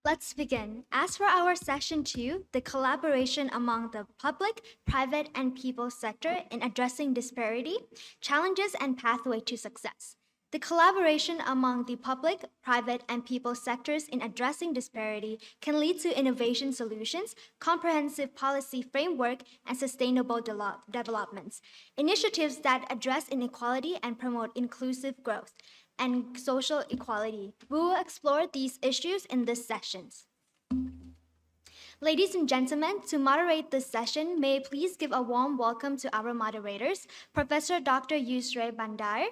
Let's begin. As for our session 2, the collaboration among the public, private, and people sector in addressing disparity, challenges, and pathway to success. The collaboration among the public, private, and people sectors in addressing disparity can lead to innovation solutions, comprehensive policy framework, and sustainable developments. Initiatives that address inequality and promote inclusive growth and social equality. We will explore these issues in this sessions. Ladies and gentlemen, to moderate this session, may I please give a warm welcome to our moderators, Professor Dr. Yusre Bandar,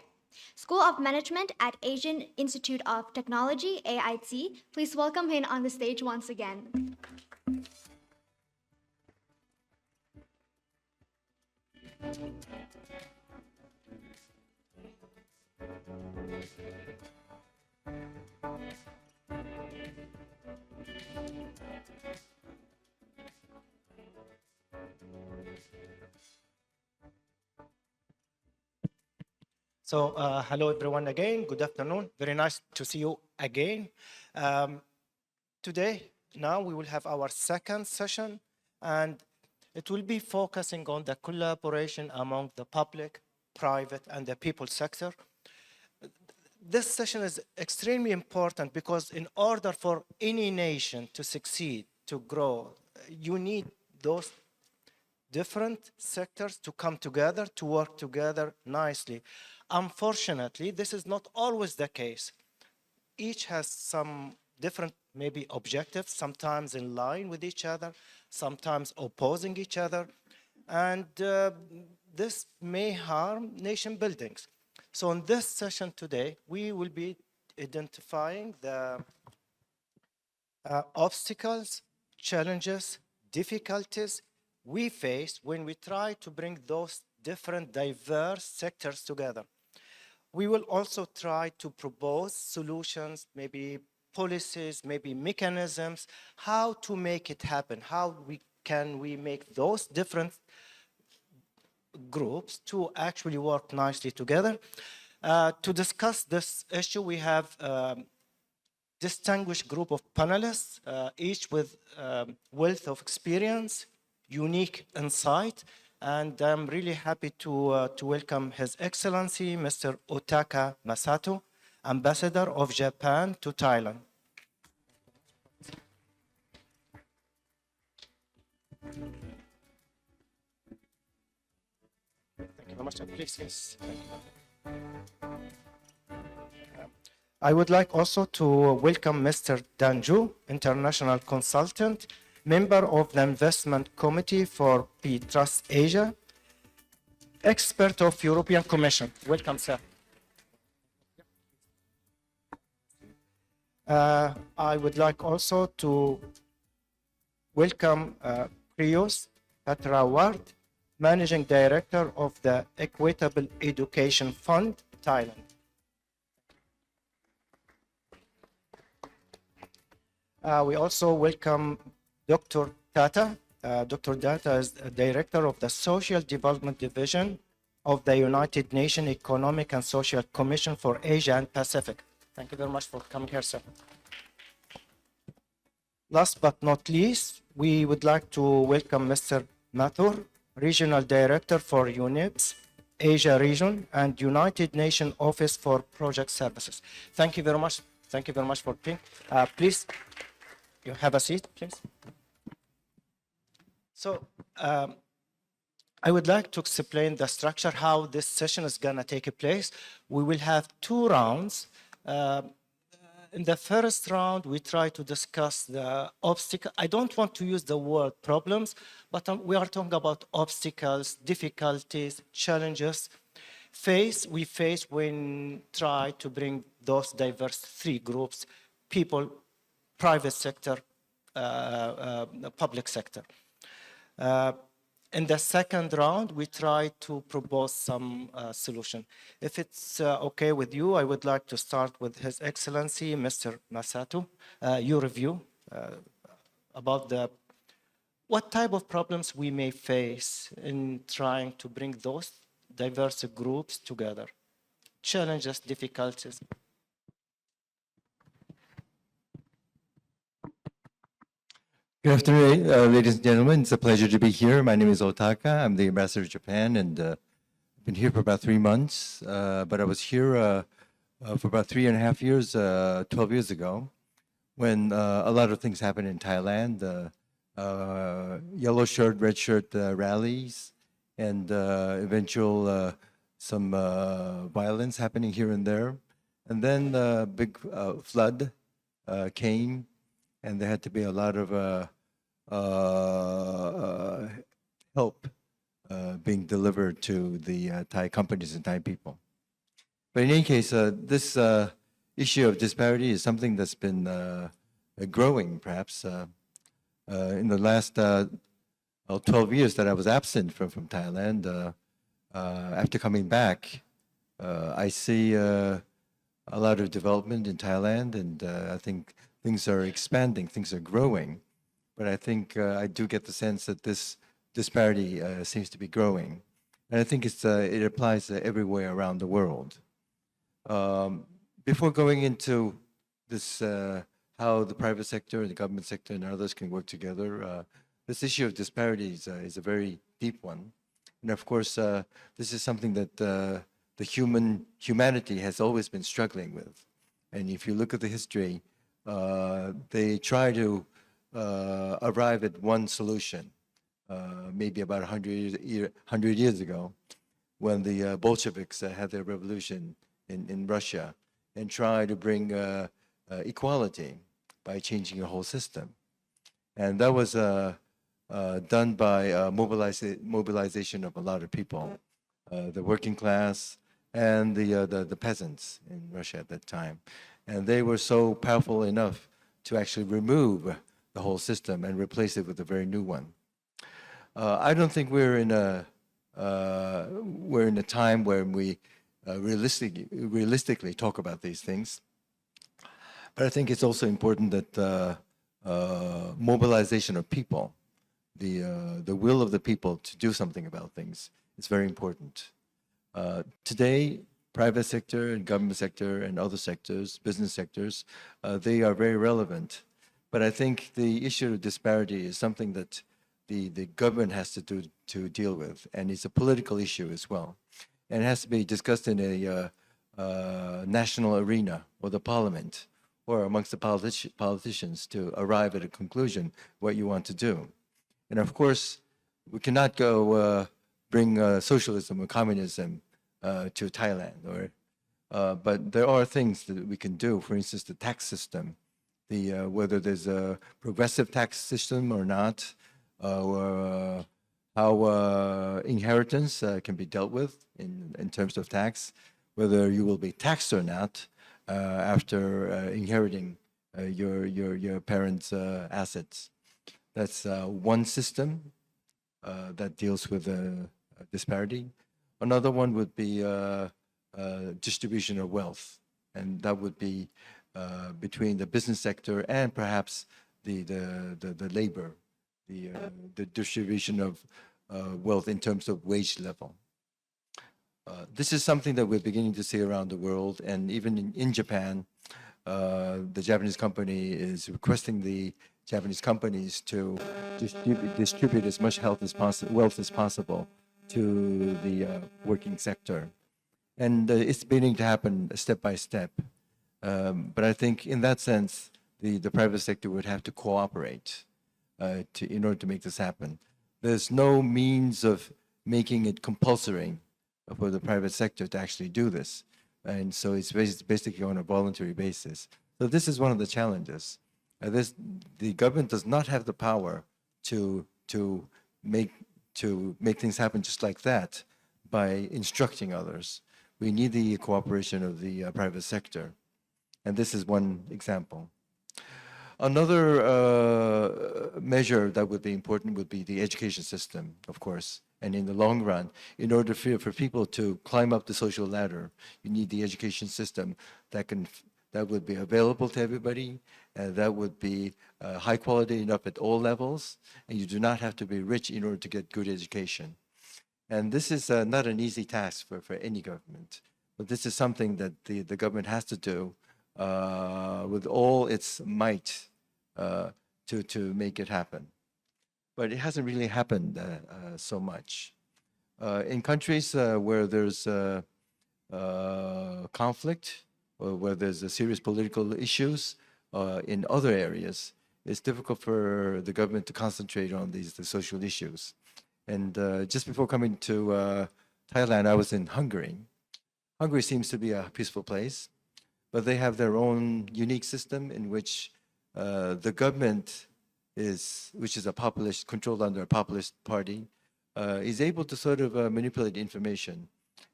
School of Management at Asian Institute of Technology, AIT. Please welcome him on the stage once again. So hello everyone again, good afternoon. Very nice to see you again. Today, now we will have our second session and it will be focusing on the collaboration among the public, private and the people sector. This session is extremely important because in order for any nation to succeed, to grow, you need those different sectors to come together, to work together nicely. Unfortunately, this is not always the case. Each has some different maybe objectives, sometimes in line with each other, sometimes opposing each other, and this may harm nation buildings. So in this session today, we will be identifying the obstacles, challenges, difficulties we face when we try to bring those different diverse sectors together. We will also try to propose solutions, maybe policies, maybe mechanisms, how to make it happen, how can we make those different groups to actually work nicely together. To discuss this issue, we have a distinguished group of panelists, each with wealth of experience, unique insight, and I'm really happy to welcome His Excellency, Mr. Otaka Masato, Ambassador of Japan to Thailand. Thank you very much. Please, yes. Thank you. I would like also to welcome Mr. Danju, International Consultant, member of the Investment Committee for Trust Asia, expert of European Commission. Welcome, sir. I would like also to welcome Priyos Patraward, Managing Director of the Equitable Education Fund, Thailand. We also welcome Dr. Tata. Dr. Tata is the Director of the Social Development Division of the United Nations Economic and Social Commission for Asia and Pacific. Thank you very much for coming here, sir. Last but not least, we would like to welcome Mr. Mathur, Regional Director for UNEP's Asia Region and United Nations Office for Project Services. Thank you very much. Thank you very much for being. Please, you have a seat, please. So I would like to explain the structure, how this session is going to take place. We will have two rounds. In the first round, we try to discuss the obstacle. I don't want to use the word problems, but we are talking about obstacles, difficulties, challenges we face when try to bring those diverse three groups, people, private sector, public sector. In the second round, we try to propose some solution. If it's okay with you, I would like to start with His Excellency, Mr. Masato, your review about what type of problems we may face in trying to bring those diverse groups together, challenges, difficulties. Good afternoon, ladies and gentlemen. It's a pleasure to be here. My name is Otaka. I'm the ambassador to Japan, and been here for about 3 months. But I was here for about 3.5 years, 12 years ago, when a lot of things happened in Thailand. Yellow shirt, red shirt rallies, and eventual some violence happening here and there. And then a big flood came, and there had to be a lot of help being delivered to the Thai companies and Thai people. But in any case, this issue of disparity is something that's been growing, perhaps, in the last 12 years that I was absent from Thailand. After coming back, I see a lot of development in Thailand, and I think things are expanding, things are growing. But I think I do get the sense that this disparity seems to be growing. And I think it applies everywhere around the world. Before going into this, how the private sector, the government sector, and others can work together, this issue of disparities is a very deep one. And of course, this is something that the humanity has always been struggling with. And if you look at the history, they try to arrive at one solution, maybe about 100 years ago, when the Bolsheviks had their revolution in Russia and tried to bring equality by changing the whole system. And that was done by mobilization of a lot of people, the working class and the peasants in Russia at that time. And they were so powerful enough to actually remove the whole system and replace it with a very new one. I don't think we're in a time where we realistically talk about these things. But I think it's also important that mobilization of people, the will of the people to do something about things, is very important. Today, private sector and government sector and other sectors, business sectors, they are very relevant. But I think the issue of disparity is something that the government has to deal with, and it's a political issue as well. And it has to be discussed in a national arena or the parliament or amongst the politicians to arrive at a conclusion what you want to do. And of course, we cannot go bring socialism or communism to Thailand, but there are things that we can do. For instance, the tax system, whether there's a progressive tax system or not, or how inheritance can be dealt with in terms of tax, whether you will be taxed or not after inheriting your parents' assets. That's one system that deals with disparity. Another one would be distribution of wealth, and that would be between the business sector and perhaps the labor, the distribution of wealth in terms of wage level. This is something that we're beginning to see around the world, and even in Japan, the Japanese company is requesting the Japanese companies to distribute as much wealth as possible to the working sector. And it's beginning to happen step by step. But I think in that sense, the private sector would have to cooperate in order to make this happen. There's no means of making it compulsory for the private sector to actually do this. And so it's basically on a voluntary basis. So this is one of the challenges. The government does not have the power to make things happen just like that by instructing others. We need the cooperation of the private sector. And this is one example. Another measure that would be important would be the education system, of course. And in the long run, in order for people to climb up the social ladder, you need the education system that would be available to everybody, and that would be high quality enough at all levels, and you do not have to be rich in order to get good education. And this is not an easy task for any government, but this is something that the government has to do with all its might to make it happen. But it hasn't really happened so much. In countries where there's conflict or where there's serious political issues in other areas, it's difficult for the government to concentrate on the social issues. And just before coming to Thailand, I was in Hungary. Hungary seems to be a peaceful place, but they have their own unique system in which the government which is a populist, controlled under a populist party, is able to sort of manipulate information,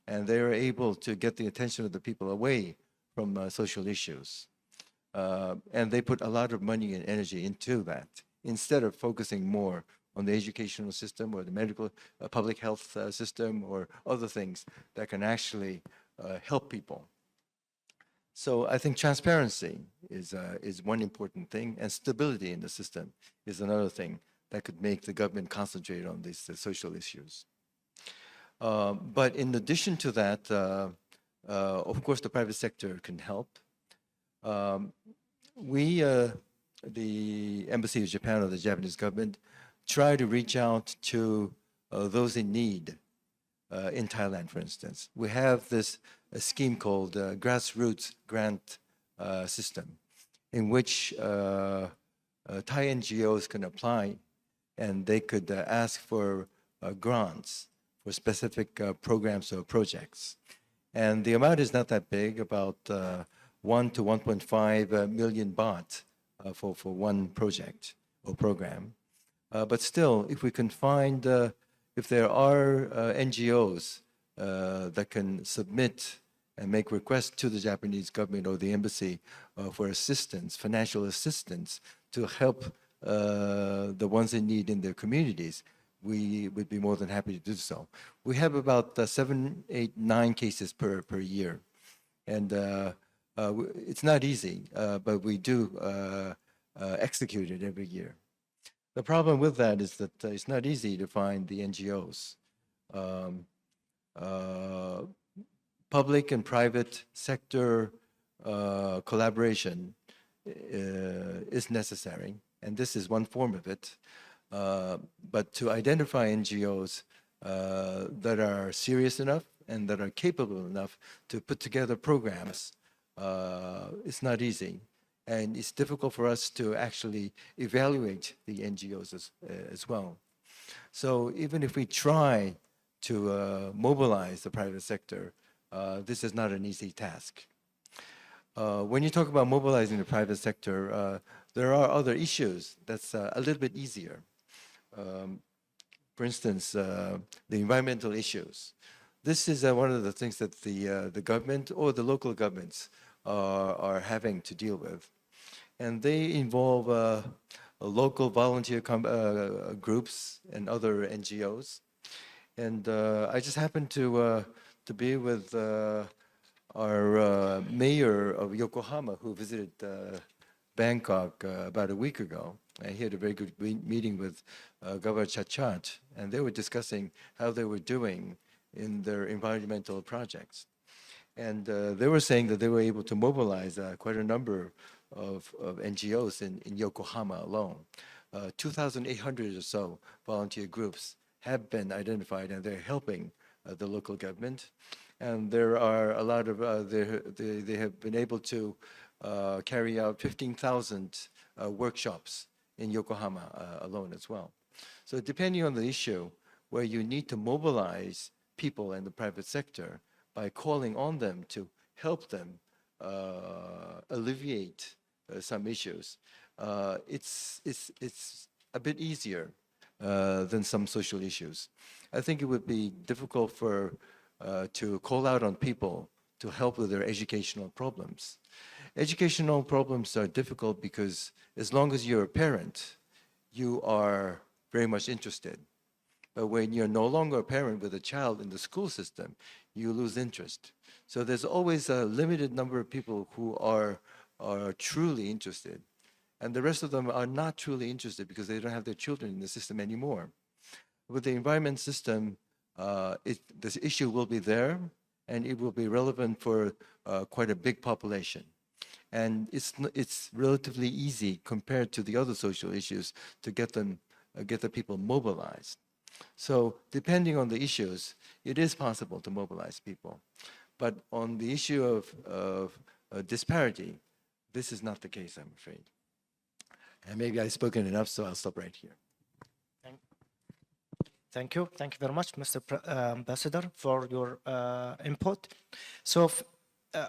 and they are able to get the attention of the people away from social issues. And they put a lot of money and energy into that instead of focusing more on the educational system or the medical public health system or other things that can actually help people. So I think transparency is one important thing, and stability in the system is another thing that could make the government concentrate on these social issues. But in addition to that, of course, the private sector can help. We, the Embassy of Japan or the Japanese government, try to reach out to those in need. In Thailand, for instance, we have this scheme called grassroots grant system, in which Thai NGOs can apply, and they could ask for grants for specific programs or projects. And the amount is not that big, about 1 to 1.5 million baht for one project or program. But still, if we can find if there are NGOs that can submit and make requests to the Japanese government or the embassy for assistance, financial assistance, to help the ones in need in their communities, we would be more than happy to do so. We have about 7, 8, 9 cases per year. And it's not easy, but we do execute it every year. The problem with that is that it's not easy to find the NGOs. Public and private sector collaboration is necessary, and this is one form of it. But to identify NGOs that are serious enough and that are capable enough to put together programs, it's not easy. And it's difficult for us to actually evaluate the NGOs as well. So even if we try to mobilize the private sector, this is not an easy task. When you talk about mobilizing the private sector, there are other issues that's a little bit easier. For instance, the environmental issues. This is one of the things that the government or the local governments are having to deal with. And they involve local volunteer groups and other NGOs. And I just happened to be with our mayor of Yokohama, who visited Bangkok about a week ago. And he had a very good meeting with Governor Chachat, and they were discussing how they were doing in their environmental projects. And they were saying that they were able to mobilize quite a number of NGOs in Yokohama alone. 2,800 or so volunteer groups have been identified, and they're helping the local government. And there are a lot of, they have been able to carry out 15,000 workshops in Yokohama alone as well. So depending on the issue, where you need to mobilize people in the private sector by calling on them to help them alleviate some issues, it's a bit easier than some social issues. I think it would be difficult to call out on people to help with their educational problems. Educational problems are difficult because as long as you're a parent, you are very much interested. But when you're no longer a parent with a child in the school system, you lose interest. So there's always a limited number of people who are truly interested. And the rest of them are not truly interested because they don't have their children in the system anymore. With the environment system, this issue will be there, and it will be relevant for quite a big population. And it's relatively easy compared to the other social issues to get the people mobilized. So depending on the issues, it is possible to mobilize people. But on the issue of disparity, this is not the case, I'm afraid. And maybe I've spoken enough, so I'll stop right here. Thank you. Thank you very much, Mr. Ambassador, for your input. So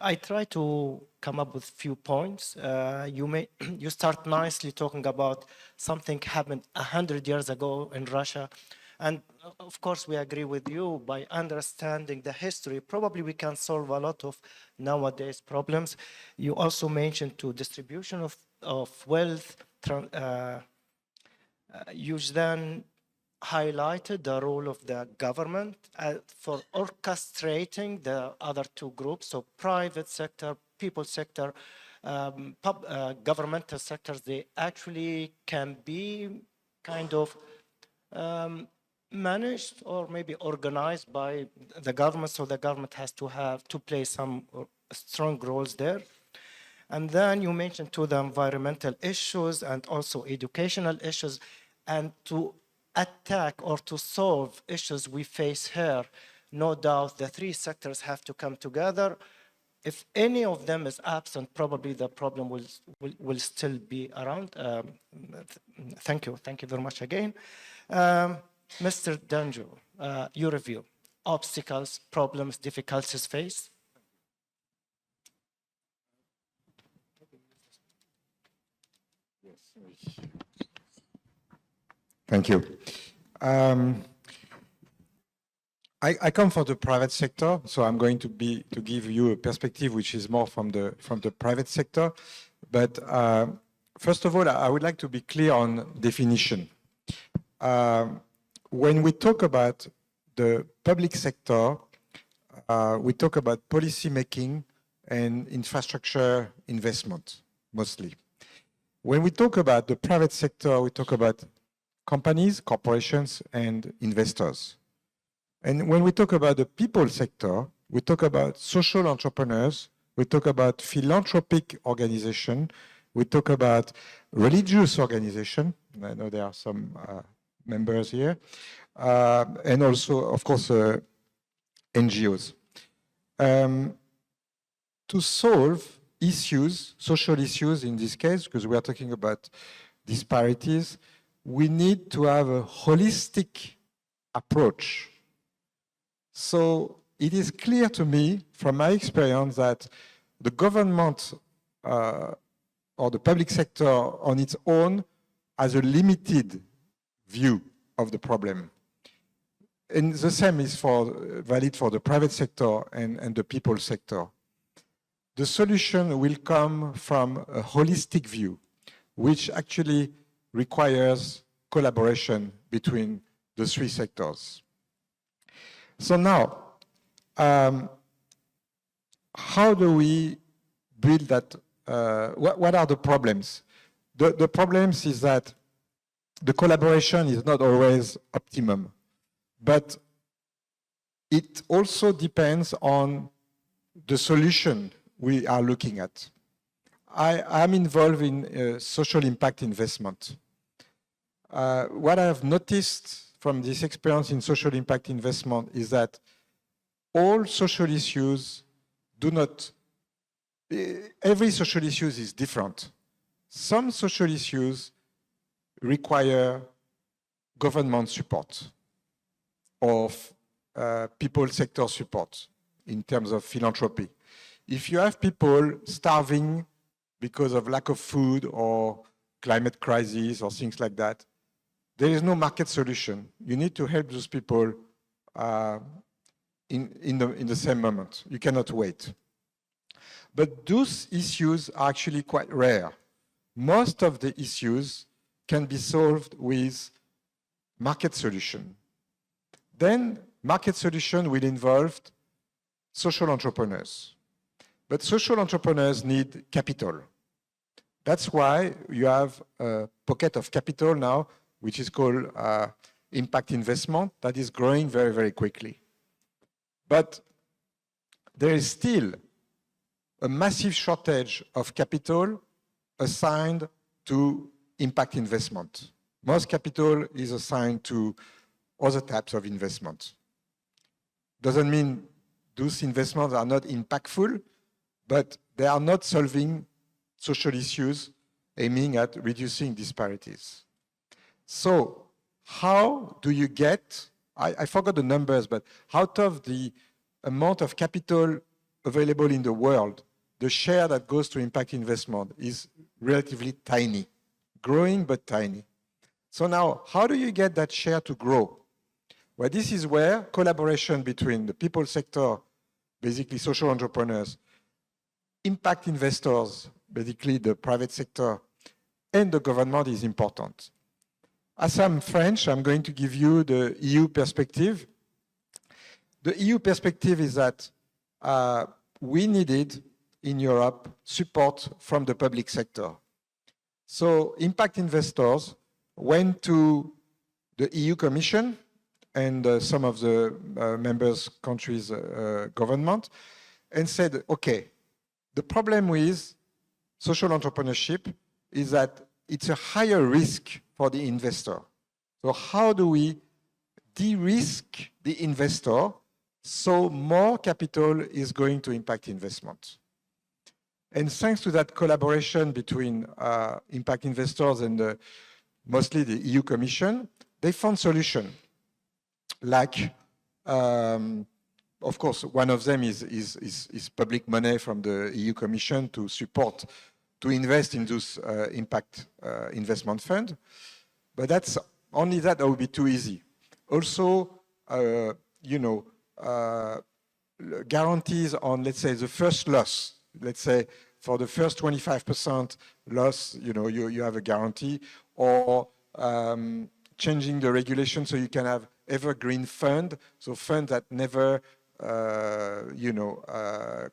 I try to come up with few points. You start nicely talking about something happened 100 years ago in Russia. And of course, we agree with you. By understanding the history, probably we can solve a lot of nowadays problems. You also mentioned to distribution of wealth. You then highlighted the role of the government for orchestrating the other two groups, so private sector, people sector, governmental sectors. They actually can be kind of managed or maybe organized by the government, so the government has to play some strong roles there. And then you mentioned to the environmental issues and also educational issues, and to attack or to solve issues we face here. No doubt the three sectors have to come together. If any of them is absent, probably the problem will still be around. Thank you very much again. Mr. Danjo, your review, obstacles, problems, difficulties faced. Thank you. I come from the private sector, so I'm going to give you a perspective which is more from the private sector. But first of all, I would like to be clear on definition. When we talk about the public sector, we talk about policy making and infrastructure investment mostly. When we talk about the private sector, we talk about companies, corporations, and investors. And when we talk about the people sector, we talk about social entrepreneurs, we talk about philanthropic organization, we talk about religious organization. I know there are some members here, and also, of course, NGOs. To solve issues, social issues in this case, because we are talking about disparities, we need to have a holistic approach. So it is clear to me from my experience that the government or the public sector on its own has a limited view of the problem. And the same is valid for the private sector and the people sector. The solution will come from a holistic view, which actually requires collaboration between the three sectors. So now, how do we build that? What are the problems? The problems is that the collaboration is not always optimum, but it also depends on the solution we are looking at. I'm involved in social impact investment. What I have noticed from this experience in social impact investment is that all social issues every social issue is different. Some social issues require government support or people sector support in terms of philanthropy. If you have people starving because of lack of food or climate crisis or things like that, there is no market solution. You need to help those people in the same moment. You cannot wait. But those issues are actually quite rare. Most of the issues can be solved with market solution. Then market solution will involve social entrepreneurs. But social entrepreneurs need capital. That's why you have a pocket of capital now, which is called impact investment, that is growing very, very quickly. But there is still a massive shortage of capital assigned to impact investment. Most capital is assigned to other types of investment. Doesn't mean those investments are not impactful, but they are not solving social issues aiming at reducing disparities. So how do you get, I forgot the numbers, but out of the amount of capital available in the world, the share that goes to impact investment is relatively tiny, growing but tiny. So now, how do you get that share to grow? Well, this is where collaboration between the people sector, basically social entrepreneurs, impact investors, basically the private sector, and the government is important. As I'm French, I'm going to give you the EU perspective. The EU perspective is that we needed in Europe support from the public sector. So impact investors went to the EU Commission and some of the members' countries' government and said, okay, the problem with social entrepreneurship is that it's a higher risk for the investor. So how do we de-risk the investor so more capital is going to impact investment? And thanks to that collaboration between impact investors and mostly the EU Commission, they found solutions. Like, of course, one of them is public money from the EU Commission to support, to invest in those impact investment fund. But that's only that would be too easy. Also, guarantees on, let's say, the first loss. Let's say for the first 25% loss, you have a guarantee, or changing the regulation so you can have evergreen fund, so fund that never,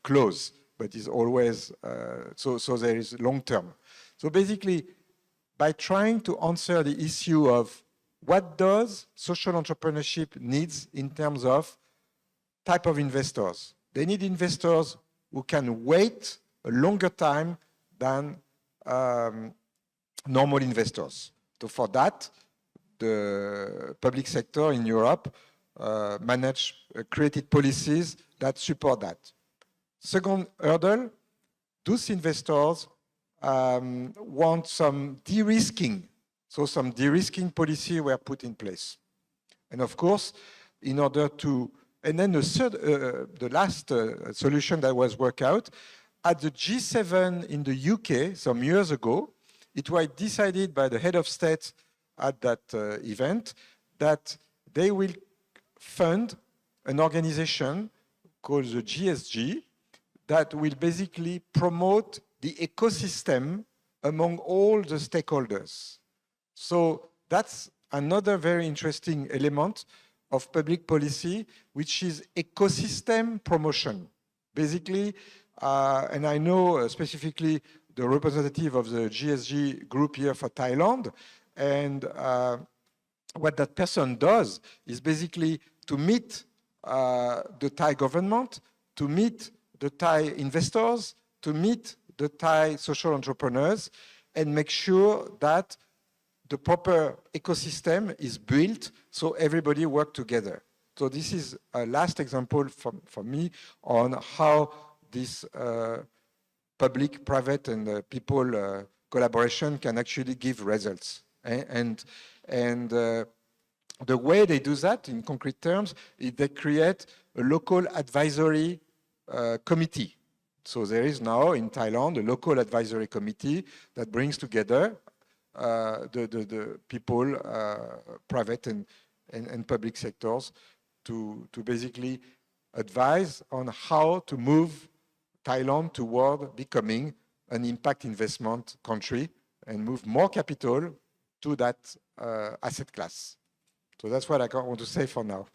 close, but is always, so there is long term. So basically, by trying to answer the issue of what does social entrepreneurship needs in terms of type of investors. They need investors who can wait a longer time than normal investors. So for that, the public sector in Europe created policies that support that. Second hurdle, those investors want some de-risking. So some de-risking policy were put in place. And of course, in order to, and then the last solution that was worked out, at the G7 in the UK some years ago, it was decided by the head of state at that event that they will fund an organization called the GSG that will basically promote the ecosystem among all the stakeholders. So that's another very interesting element of public policy, which is ecosystem promotion. Basically, and I know specifically the representative of the GSG group here for Thailand, and what that person does is basically to meet the Thai government, to meet the Thai investors, to meet the Thai social entrepreneurs, and make sure that the proper ecosystem is built so everybody work together. So this is a last example for me on how this public, private, and people collaboration can actually give results. And the way they do that in concrete terms is they create a local advisory committee. So there is now in Thailand a local advisory committee that brings together the people, private and public sectors, to basically advise on how to move Thailand toward becoming an impact investment country and move more capital to that asset class. So that's what I want to say for now.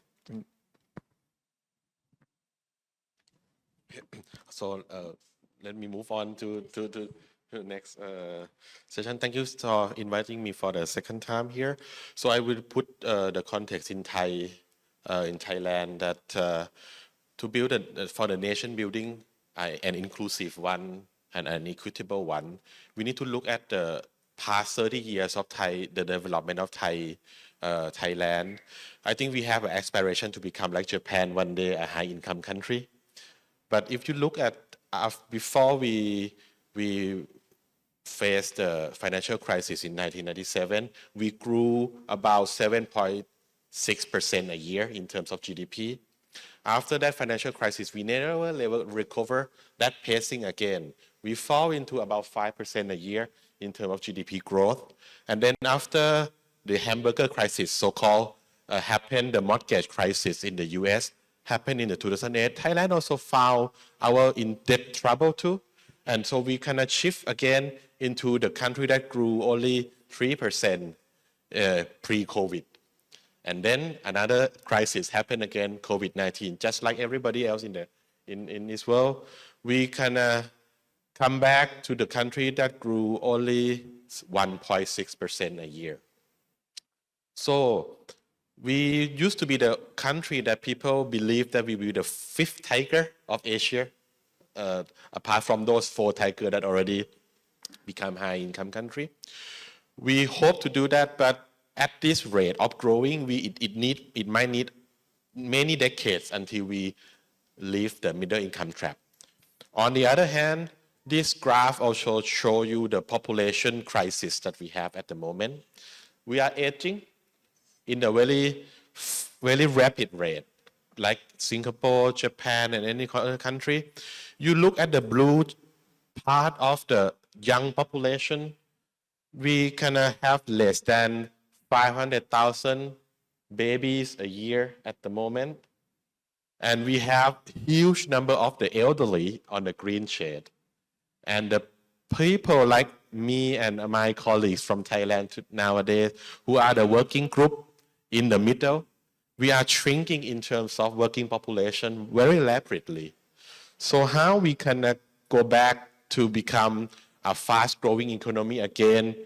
So let me move on to the next session. Thank you for inviting me for the second time here. So I will put the context in Thai, in Thailand, that to build for the nation building an inclusive one and an equitable one, we need to look at the past 30 years of the development of Thailand. I think we have an aspiration to become like Japan one day, a high-income country. But if you look at before we faced the financial crisis in 1997, we grew about 7.6% a year in terms of GDP. After that financial crisis, we never recover that pacing again. We fall into about 5% a year in terms of GDP growth. And then after the hamburger crisis, so-called, happened, the mortgage crisis in the US happened in the 2008, Thailand also found our in debt trouble too. And so we kind of shift again into the country that grew only 3% pre-COVID. And then another crisis happened again, COVID-19, just like everybody else in this world. We kind of come back to the country that grew only 1.6% a year. So we used to be the country that people believe that we will be the fifth tiger of Asia, apart from those four tigers that already become high-income country. We hope to do that, but at this rate of growing, it might need many decades until we leave the middle income trap. On the other hand, this graph also shows you the population crisis that we have at the moment. We are aging in a very, very rapid rate, like Singapore, Japan, and any other country. You look at the blue part of the young population, we kind of have less than 500,000 babies a year at the moment. And we have huge number of the elderly on the green shade. And the people like me and my colleagues from Thailand nowadays, who are the working group in the middle, we are shrinking in terms of working population very rapidly. So how we can go back to become a fast-growing economy again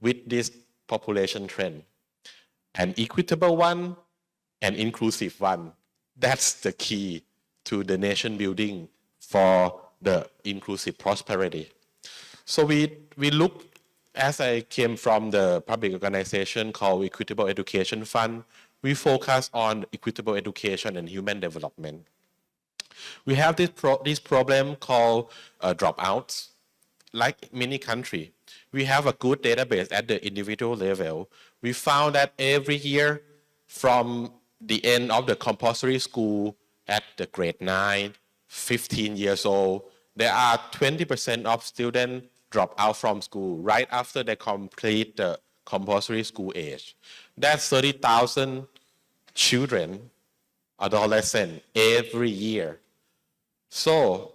with this population trend? An equitable one, an inclusive one. That's the key to the nation building for the inclusive prosperity. So we look, as I came from the public organization called Equitable Education Fund, we focus on equitable education and human development. We have this problem called dropouts. Like many countries, we have a good database at the individual level. We found that every year from the end of the compulsory school at the grade 9, 15 years old, there are 20% of students drop out from school right after they complete the compulsory school age. That's 30,000 children, adolescents, every year. So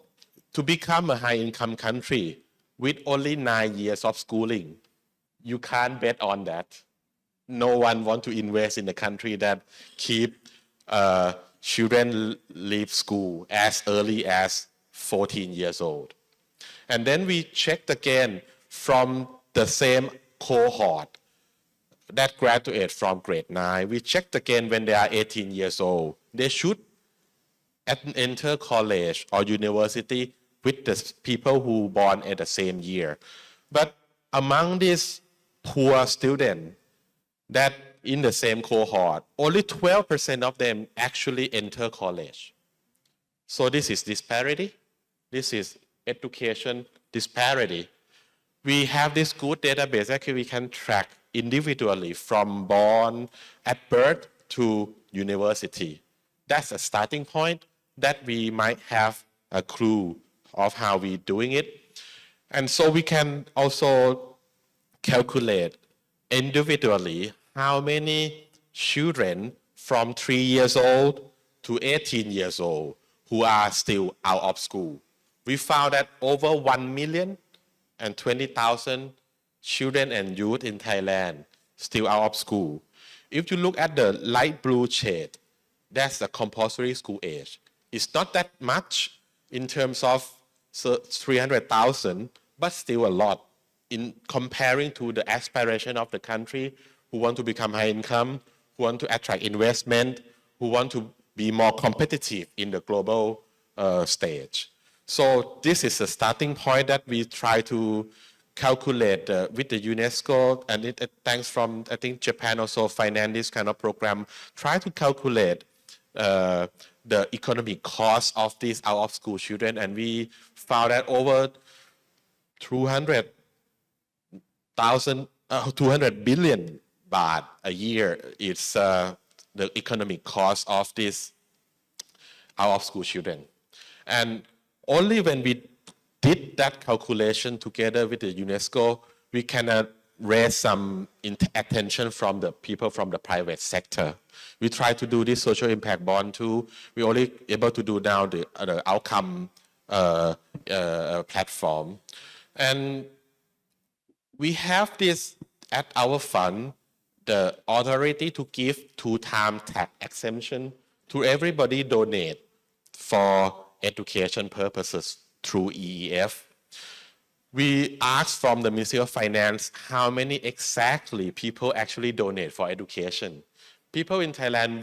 to become a high-income country with only 9 years of schooling, you can't bet on that. No one wants to invest in a country that keep children leave school as early as 14 years old. And then we checked again from the same cohort that graduate from grade 9. We checked again when they are 18 years old. They should enter college or university with the people who born at the same year. But among these poor students that in the same cohort, only 12% of them actually enter college. So this is disparity. This is education disparity. We have this good database that we can track individually from born at birth to university. That's a starting point that we might have a clue of how we're doing it. And so we can also calculate individually how many children from 3 years old to 18 years old who are still out of school. We found that over 1,020,000 children and youth in Thailand still out of school. If you look at the light blue shade, that's the compulsory school age. It's not that much in terms of 300,000, but still a lot in comparing to the aspiration of the country who want to become high income, who want to attract investment, who want to be more competitive in the global stage. So this is a starting point that we try to calculate with the UNESCO, and thanks from, I think, Japan also finance this kind of program, try to calculate the economic cost of these out-of-school children, and we found that over 200 billion baht a year is the economic cost of these out-of-school children. And only when we did that calculation together with the UNESCO, we can raise some attention from the people from the private sector. We try to do this social impact bond too. We're only able to do now the outcome platform. And we have this at our fund, the authority to give 2-time tax exemption to everybody donate for education purposes through EEF. We asked from the Ministry of Finance how many exactly people actually donate for education. People in Thailand,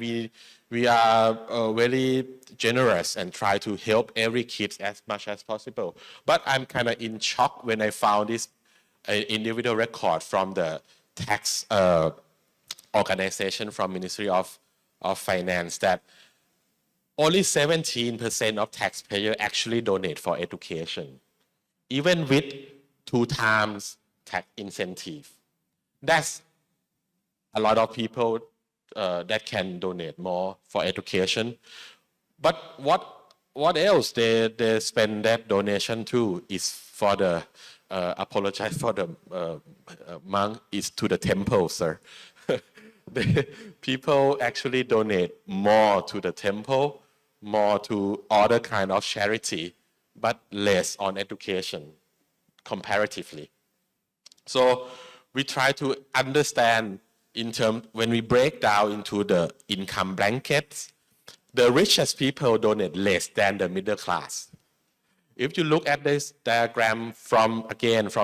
we are very generous and try to help every kid as much as possible. But I'm kind of in shock when I found this individual record from the tax organization from Ministry of Finance that only 17% of taxpayers actually donate for education, even with 2 times tax incentive. That's a lot of people that can donate more for education. But what else they spend that donation to is for the, apologize for the monk, is to the temple, sir. The people actually donate more to the temple, more to other kind of charity, but less on education comparatively. So we try to understand in terms, when we break down into the income brackets, the richest people donate less than the middle class. If you look at this diagram from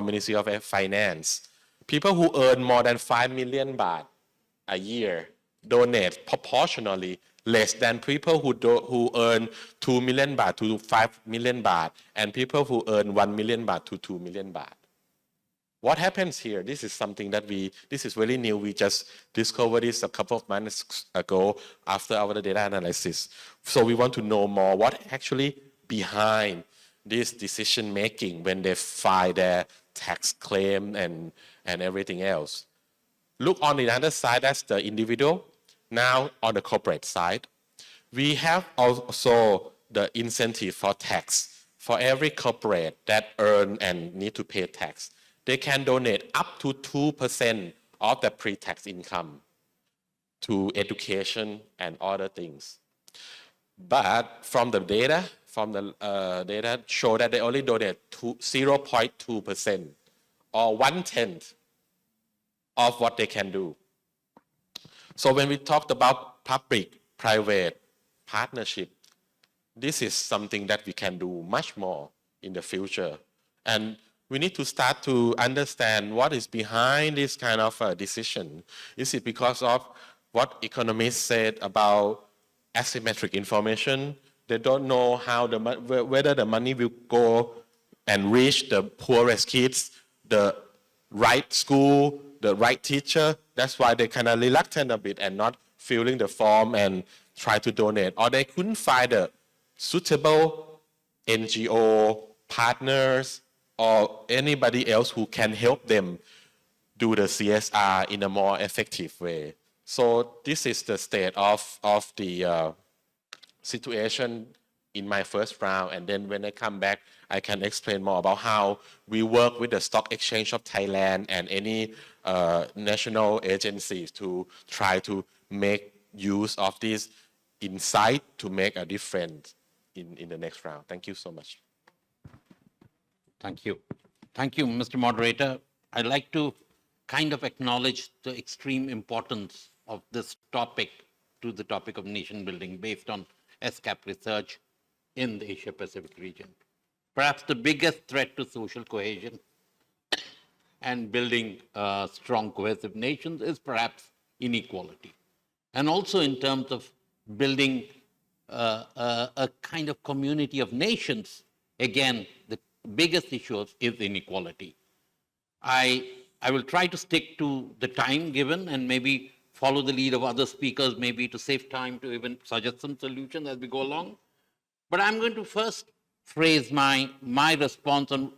Ministry of Finance, people who earn more than 5 million baht a year donate proportionally less than people who earn 2 million baht to 5 million baht, and people who earn 1 million baht to 2 million baht. What happens here? This is something that this is very new. We just discovered this a couple of months ago after our data analysis. So we want to know more what actually behind this decision making when they file their tax claim and everything else. Look on the other side, that's the individual. Now on the corporate side, we have also the incentive for tax. For every corporate that earn and need to pay tax, they can donate up to 2% of the pre-tax income to education and other things. But from the data, show that they only donate 0.2% or 1/10 of what they can do. So when we talked about public-private partnership, this is something that we can do much more in the future. And we need to start to understand what is behind this kind of decision. Is it because of what economists said about asymmetric information? They don't know how whether the money will go and reach the poorest kids, the right school, the right teacher. That's why they're kind of reluctant a bit and not filling the form and try to donate. Or they couldn't find a suitable NGO partners or anybody else who can help them do the CSR in a more effective way. So this is the state of the situation in my first round. And then when I come back, I can explain more about how we work with the Stock Exchange of Thailand and any national agencies to try to make use of this insight to make a difference in the next round. Thank you so much. Thank you. Thank you, Mr. Moderator. I'd like to kind of acknowledge the extreme importance of this topic to the topic of nation building based on SCAP research in the Asia Pacific region. Perhaps the biggest threat to social cohesion and building strong cohesive nations is perhaps inequality. And also in terms of building a kind of community of nations again, the biggest issue is inequality. I will try to stick to the time given and maybe follow the lead of other speakers, maybe to save time to even suggest some solutions as we go along. But I'm going to first phrase my response on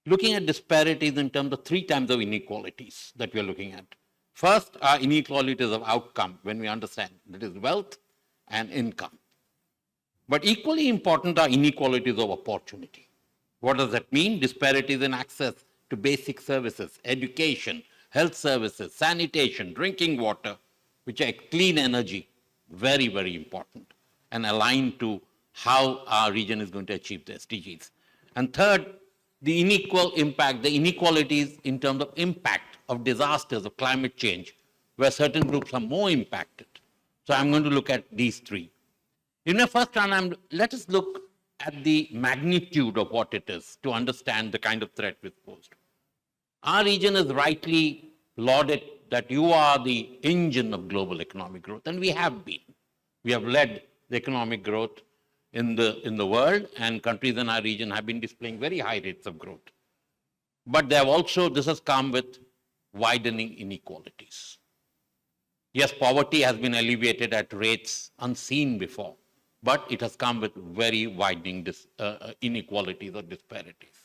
looking at disparities in terms of three types of inequalities that we are looking at. First are inequalities of outcome, when we understand that is wealth and income. But equally important are inequalities of opportunity. What does that mean? Disparities in access to basic services, education, health services, sanitation, drinking water, which are clean energy, very, very important, and aligned to how our region is going to achieve the SDGs. And third, the unequal impact, the inequalities in terms of impact of disasters, of climate change, where certain groups are more impacted. So I'm going to look at these three. In the first round, let us look at the magnitude of what it is to understand the kind of threat we've posed. Our region is rightly lauded that you are the engine of global economic growth, and we have been. We have led the economic growth in the world, and countries in our region have been displaying very high rates of growth. But they have also, this has come with widening inequalities. Yes, poverty has been alleviated at rates unseen before, but it has come with very widening inequalities or disparities.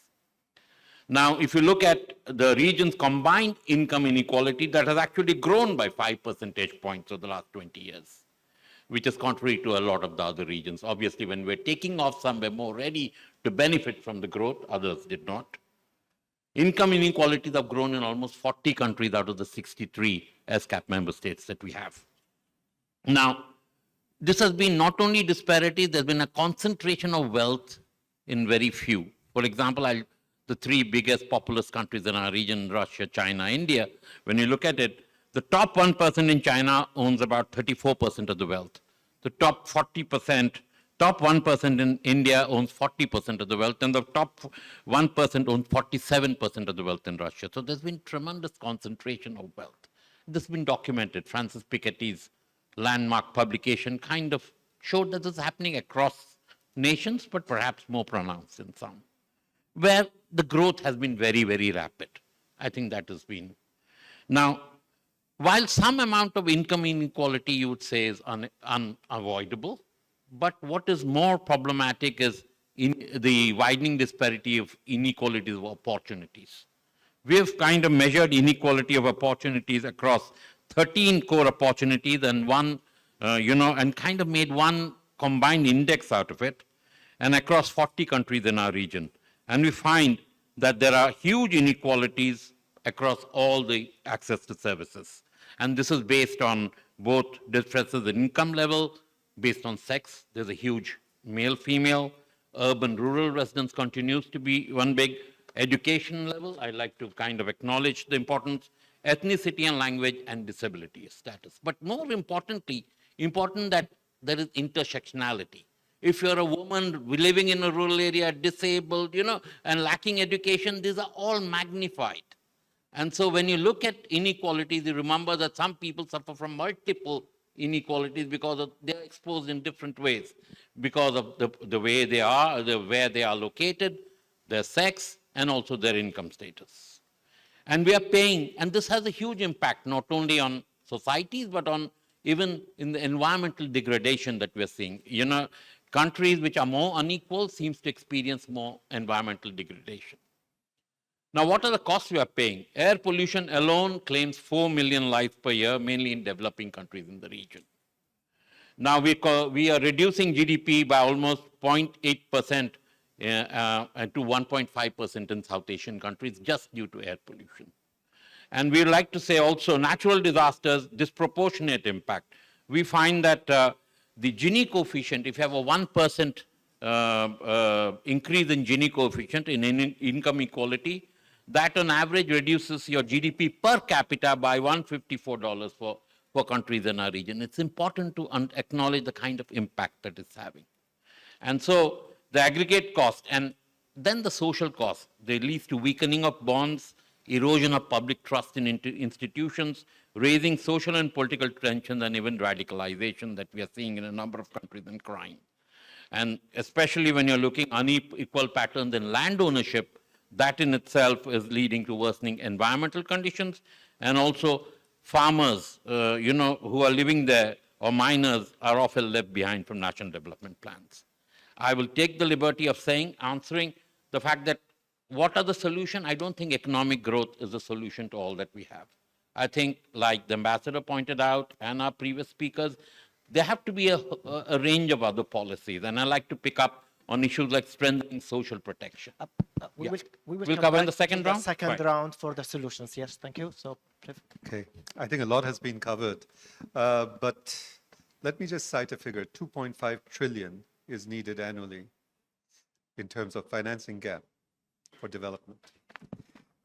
Now, if you look at the region's combined income inequality, that has actually grown by 5 percentage points over the last 20 years, which is contrary to a lot of the other regions. Obviously, when we're taking off, some were more ready to benefit from the growth, others did not. Income inequalities have grown in almost 40 countries out of the 63 SCAP member states that we have. Now, this has been not only disparity, there's been a concentration of wealth in very few. For example, the three biggest populous countries in our region, Russia, China, India, when you look at it, the top 1% in China owns about 34% of the wealth. The top 40%, top 1% in India owns 40% of the wealth, and the top 1% owns 47% of the wealth in Russia. So there's been tremendous concentration of wealth. This has been documented. Francis Piketty's landmark publication kind of showed that this is happening across nations, but perhaps more pronounced in some, where the growth has been very, very rapid. I think that has been. Now, while some amount of income inequality, you would say, is unavoidable, but what is more problematic is in the widening disparity of inequalities of opportunities. We have kind of measured inequality of opportunities across 13 core opportunities and and kind of made one combined index out of it, and across 40 countries in our region. And we find that there are huge inequalities across all the access to services. And this is based on both differences in income level, based on sex. There's a huge male-female, urban-rural residents continues to be one big. Education level, I like to kind of acknowledge the importance, ethnicity and language, and disability status. But more importantly, important that there is intersectionality. If you're a woman living in a rural area, disabled, and lacking education, these are all magnified. And so when you look at inequalities, you remember that some people suffer from multiple inequalities because they're exposed in different ways, because of the way they are, where they are located, their sex, and also their income status. And we are paying, and this has a huge impact not only on societies, but on even in the environmental degradation that we're seeing. Countries which are more unequal seems to experience more environmental degradation. Now, what are the costs we are paying? Air pollution alone claims 4 million lives per year, mainly in developing countries in the region. Now, we are reducing GDP by almost 0.8% to 1.5% in South Asian countries just due to air pollution. And we like to say also natural disasters, disproportionate impact. We find that the Gini coefficient, if you have a 1% increase in Gini coefficient in income equality, that on average reduces your GDP per capita by $154 for countries in our region. It's important to acknowledge the kind of impact that it's having. And so the aggregate cost and then the social cost, they lead to weakening of bonds, erosion of public trust in institutions, raising social and political tensions, and even radicalization that we are seeing in a number of countries and crime. And especially when you're looking unequal patterns in land ownership, that in itself is leading to worsening environmental conditions. And also farmers, who are living there, or miners, are often left behind from national development plans. I will take the liberty of answering the fact that what are the solution? I don't think economic growth is the solution to all that we have. I think, like the ambassador pointed out and our previous speakers, there have to be a range of other policies. And I like to pick up on issues like strengthening social protection. We Yeah. will, we will We'll come cover in back the second to round? second Right. round for the solutions. Yes, thank you. So, Okay, I think a lot has been covered, but let me just cite a figure. 2.5 trillion is needed annually in terms of financing gap for development.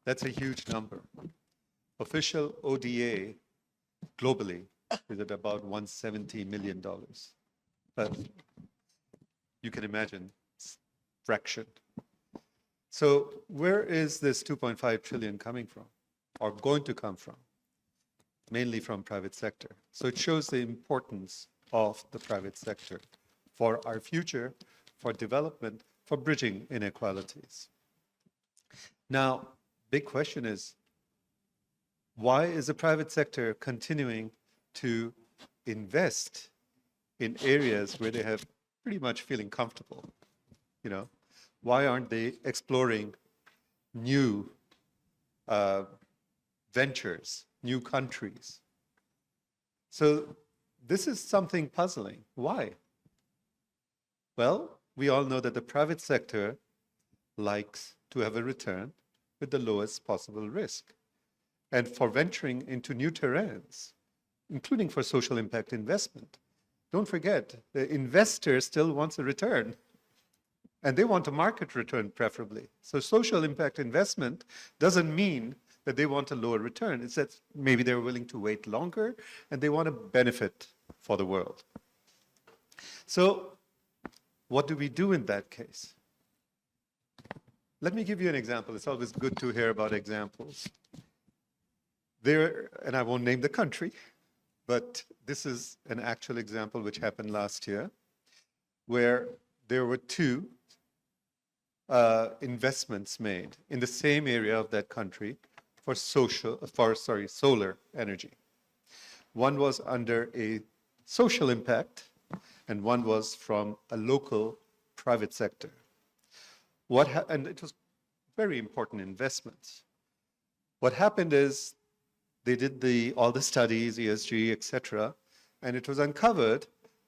That's a huge number. Official ODA globally is at about $170 million. But you can imagine, it's fraction. So where is this 2.5 trillion coming from, or going to come from? Mainly from private sector. So it shows the importance of the private sector for our future, for development, for bridging inequalities. Now, big question is, why is the private sector continuing to invest in areas where they have pretty much feeling comfortable? You know, why aren't they exploring new ventures, new countries? So this is something puzzling. Why? Well, we all know that the private sector likes to have a return with the lowest possible risk. And for venturing into new terrains, including for social impact investment, don't forget, the investor still wants a return. And they want a market return preferably. So social impact investment doesn't mean that they want a lower return. It's that maybe they're willing to wait longer and they want a benefit for the world. So what do we do in that case? Let me give you an example. It's always good to hear about examples. There, and I won't name the country, but this is an actual example which happened last year, where there were two investments made in the same area of that country for solar energy. One was under a social impact, and one was from a local private sector. And it was very important investments. What happened is they did all the studies, ESG, etc., and it was uncovered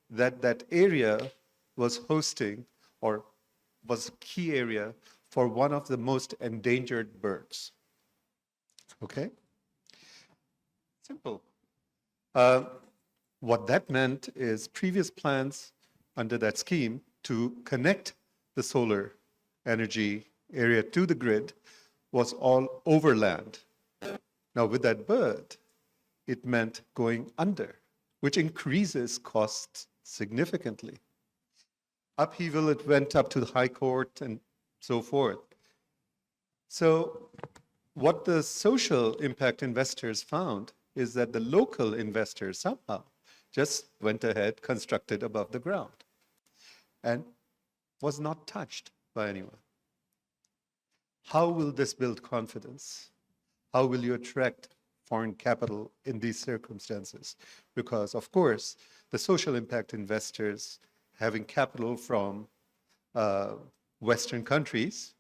that that area was hosting, or was a key area for one of the most endangered birds. Okay? Simple. What that meant is previous plans under that scheme to connect the solar energy area to the grid was all overland. Now, with that bird, it meant going under, which increases costs significantly. Upheaval, it went up to the High Court and so forth. So what the social impact investors found is that the local investors somehow just went ahead, constructed above the ground, and was not touched by anyone. How will this build confidence? How will you attract foreign capital in these circumstances? Because, of course, the social impact investors having capital from Western countries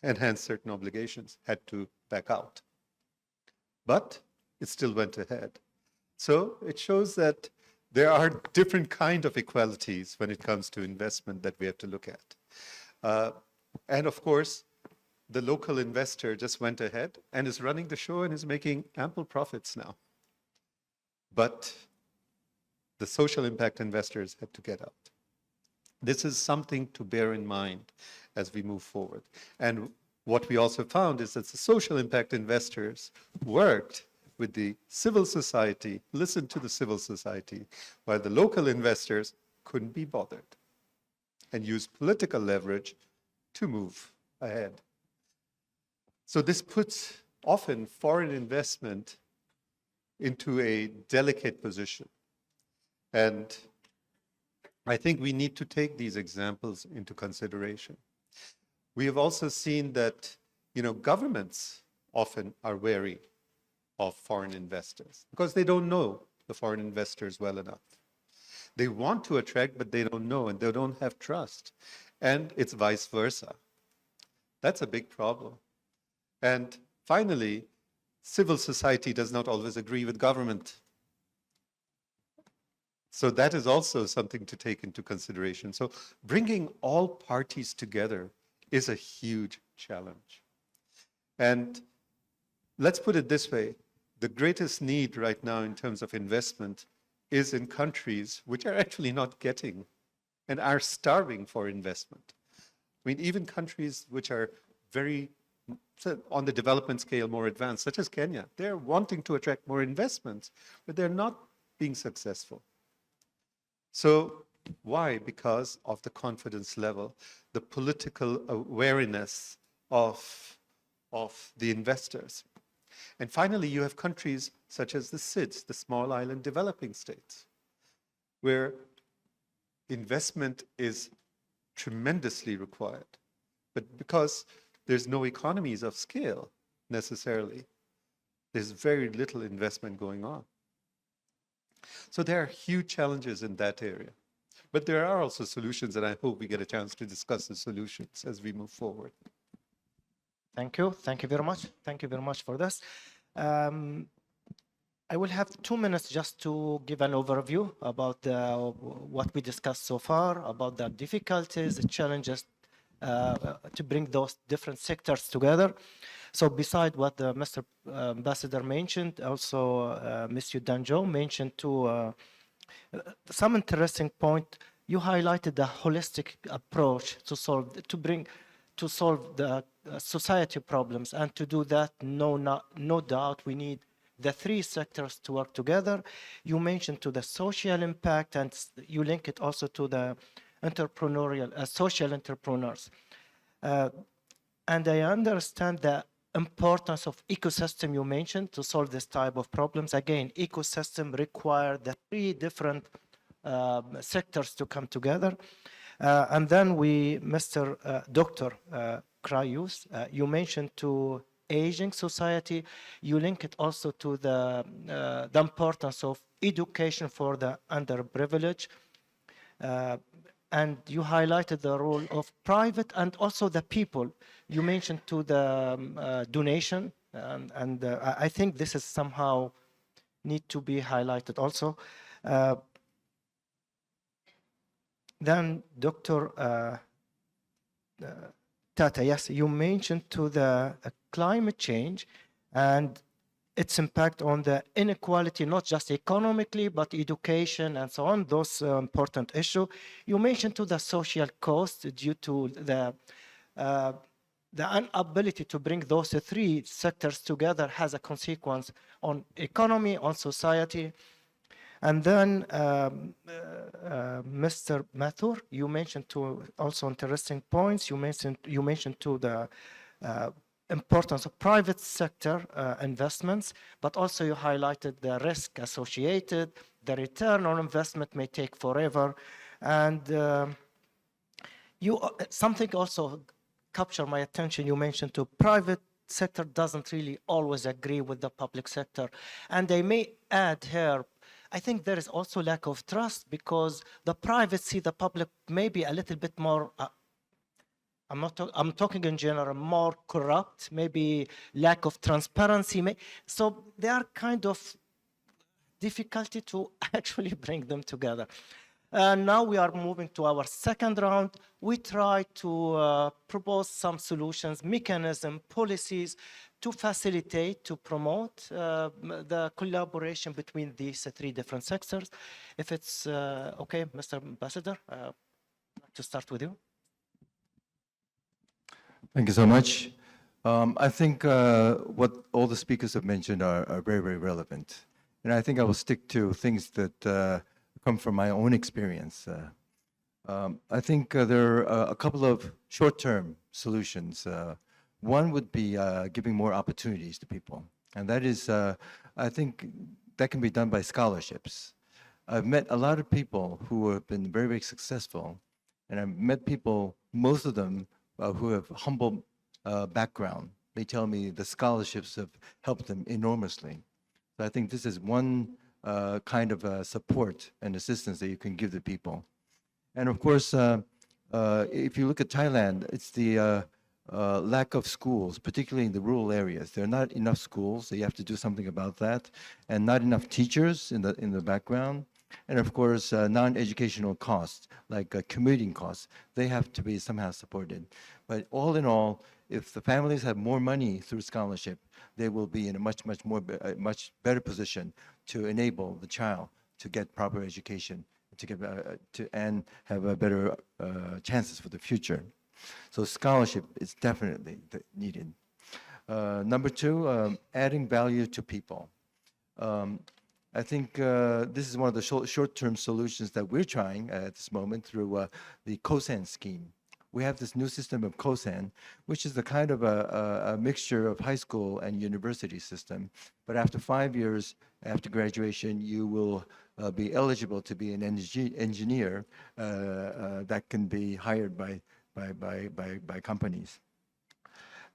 and hence certain obligations had to back out. But it still went ahead. So it shows that there are different kinds of equalities when it comes to investment that we have to look at. And of course, the local investor just went ahead and is running the show and is making ample profits now. But the social impact investors had to get out. This is something to bear in mind as we move forward. And what we also found is that the social impact investors worked with the civil society, listened to the civil society, while the local investors couldn't be bothered and used political leverage to move ahead. So this puts often foreign investment into a delicate position. And I think we need to take these examples into consideration. We have also seen that, governments often are wary of foreign investors because they don't know the foreign investors well enough. They want to attract, but they don't know and they don't have trust. And it's vice versa. That's a big problem. And finally, civil society does not always agree with government. So that is also something to take into consideration. So bringing all parties together is a huge challenge. And let's put it this way, the greatest need right now in terms of investment is in countries which are actually not getting and are starving for investment. I mean, even countries which are very, on the development scale, more advanced, such as Kenya, they're wanting to attract more investments, but they're not being successful. So why? Because of the confidence level, the political awareness of the investors. And finally, you have countries such as the SIDS, the small island developing states, where investment is tremendously required. But because there's no economies of scale necessarily, there's very little investment going on. So there are huge challenges in that area. But there are also solutions, and I hope we get a chance to discuss the solutions as we move forward. Thank you. Thank you very much. Thank you very much for this. I will have 2 minutes just to give an overview about what we discussed so far, about the difficulties, the challenges to bring those different sectors together. So beside what Mr. Ambassador mentioned, also Monsieur Danjo mentioned too, some interesting point. You highlighted the holistic approach to solve the society problems, and to do that, no doubt, we need the three sectors to work together. You mentioned to the social impact, and you link it also to the entrepreneurial, social entrepreneurs. And I understand the importance of ecosystem you mentioned to solve this type of problems. Again, ecosystem require the three different sectors to come together. And then Dr. Krayus, you mentioned to aging society, you link it also to the importance of education for the underprivileged. And you highlighted the role of private and also the people. You mentioned to the donation, and I think this is somehow need to be highlighted also. Then Dr. Tata, yes, you mentioned to the climate change and its impact on the inequality, not just economically, but education and so on, those important issues. You mentioned to the social cost due to the inability to bring those three sectors together has a consequence on economy, on society. And then Mr. Mathur, you mentioned two also interesting points. You mentioned to the importance of private sector investments, but also you highlighted the risk associated. The return on investment may take forever, and something also captured my attention. You mentioned to private sector doesn't really always agree with the public sector, and I may add here, I think there is also lack of trust because the private see the public maybe a little bit more. I'm talking in general, more corrupt, maybe lack of transparency. So they are kind of difficulty to actually bring them together. Now we are moving to our second round. We try to propose some solutions, mechanism, policies to facilitate, to promote the collaboration between these three different sectors. If it's okay, Mr. Ambassador, I'd like to start with you. Thank you so much. I think what all the speakers have mentioned are very, very relevant. And I think I will stick to things that come from my own experience. I think there are a couple of short-term solutions. One would be giving more opportunities to people. And that is, I think that can be done by scholarships. I've met a lot of people who have been very, very successful, and I've met people, most of them, who have humble background. They tell me the scholarships have helped them enormously. So I think this is one kind of support and assistance that you can give the people. And of course, if you look at Thailand, it's the lack of schools, particularly in the rural areas. There are not enough schools, so you have to do something about that, and not enough teachers in the background. And of course, non-educational costs, like commuting costs, they have to be somehow supported. But all in all, if the families have more money through scholarship, they will be in a much better position to enable the child to get proper education, to get and have a better chances for the future. So scholarship is definitely needed. Number two, adding value to people. I think this is one of the short-term solutions that we're trying at this moment through the COSAN scheme. We have this new system of COSAN, which is the kind of a mixture of high school and university system. But after 5 years after graduation, you will be eligible to be an engineer that can be hired by companies.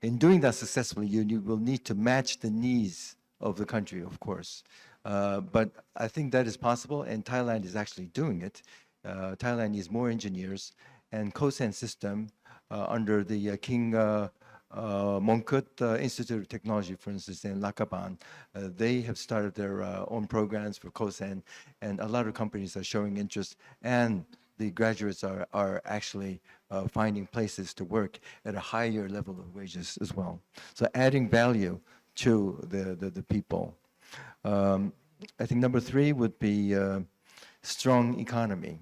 In doing that successfully, you will need to match the needs of the country, of course. But I think that is possible, and Thailand is actually doing it. Thailand needs more engineers, and COSAN system under the King Mongkut Institute of Technology, for instance, in Lakaban, they have started their own programs for COSAN, and a lot of companies are showing interest, and the graduates are actually finding places to work at a higher level of wages as well. So adding value to the people. I think number three would be strong economy.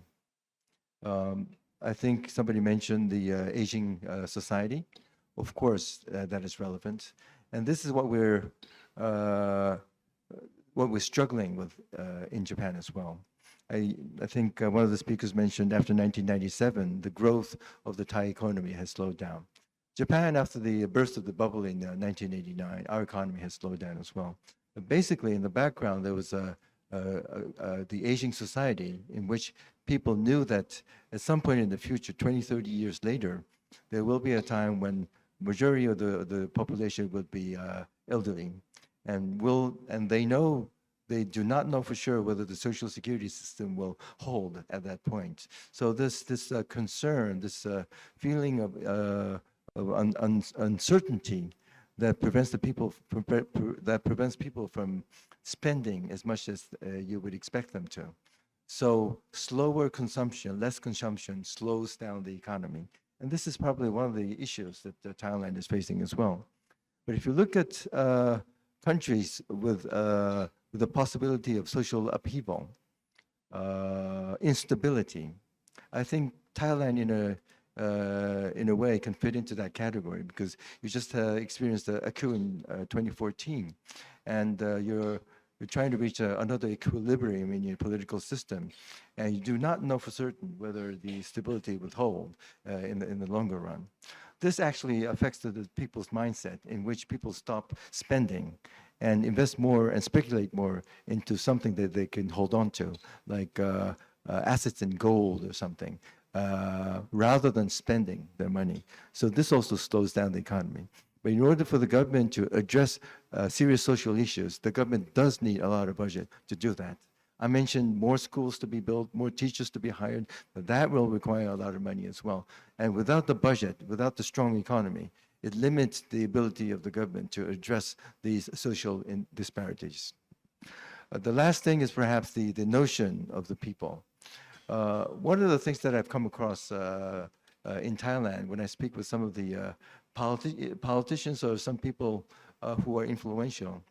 I think somebody mentioned the aging society. Of course, that is relevant, and this is what we're struggling with in Japan as well. I think one of the speakers mentioned after 1997, the growth of the Thai economy has slowed down. Japan, after the burst of the bubble in 1989, our economy has slowed down as well. But basically, in the background, there was the aging society in which people knew that at some point in the future, 20, 30 years later, there will be a time when majority of the population would be elderly, and they do not know for sure whether the social security system will hold at that point. So this concern, this feeling of uncertainty that prevents people from spending as much as you would expect them to. So slower consumption, less consumption slows down the economy. And this is probably one of the issues that Thailand is facing as well. But if you look at countries with the possibility of social upheaval, instability, I think Thailand in a way can fit into that category, because you just experienced a coup in 2014, and you're trying to reach another equilibrium in your political system, and you do not know for certain whether the stability will hold in the longer run. This actually affects the people's mindset, in which people stop spending and invest more and speculate more into something that they can hold on to, like assets in gold or something, rather than spending their money. So this also slows down the economy. But in order for the government to address serious social issues, the government does need a lot of budget to do that. I mentioned more schools to be built, more teachers to be hired, but that will require a lot of money as well. And without the budget, without the strong economy, it limits the ability of the government to address these social disparities. The last thing is perhaps the notion of the people. One of the things that I've come across in Thailand when I speak with some of the politicians or some people who are influential,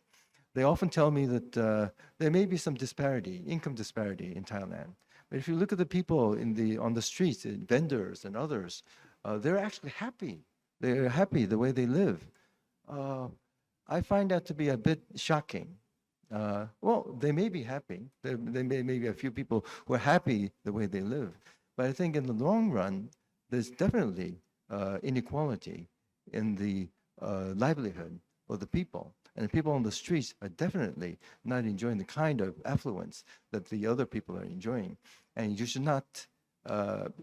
they often tell me that there may be some disparity, income disparity in Thailand. But if you look at the people on the streets, vendors and others, they're actually happy. They're happy the way they live. I find that to be a bit shocking. Well, they may be happy. There may be a few people who are happy the way they live. But I think in the long run, there's definitely inequality in the livelihood of the people. And the people on the streets are definitely not enjoying the kind of affluence that the other people are enjoying. And you should not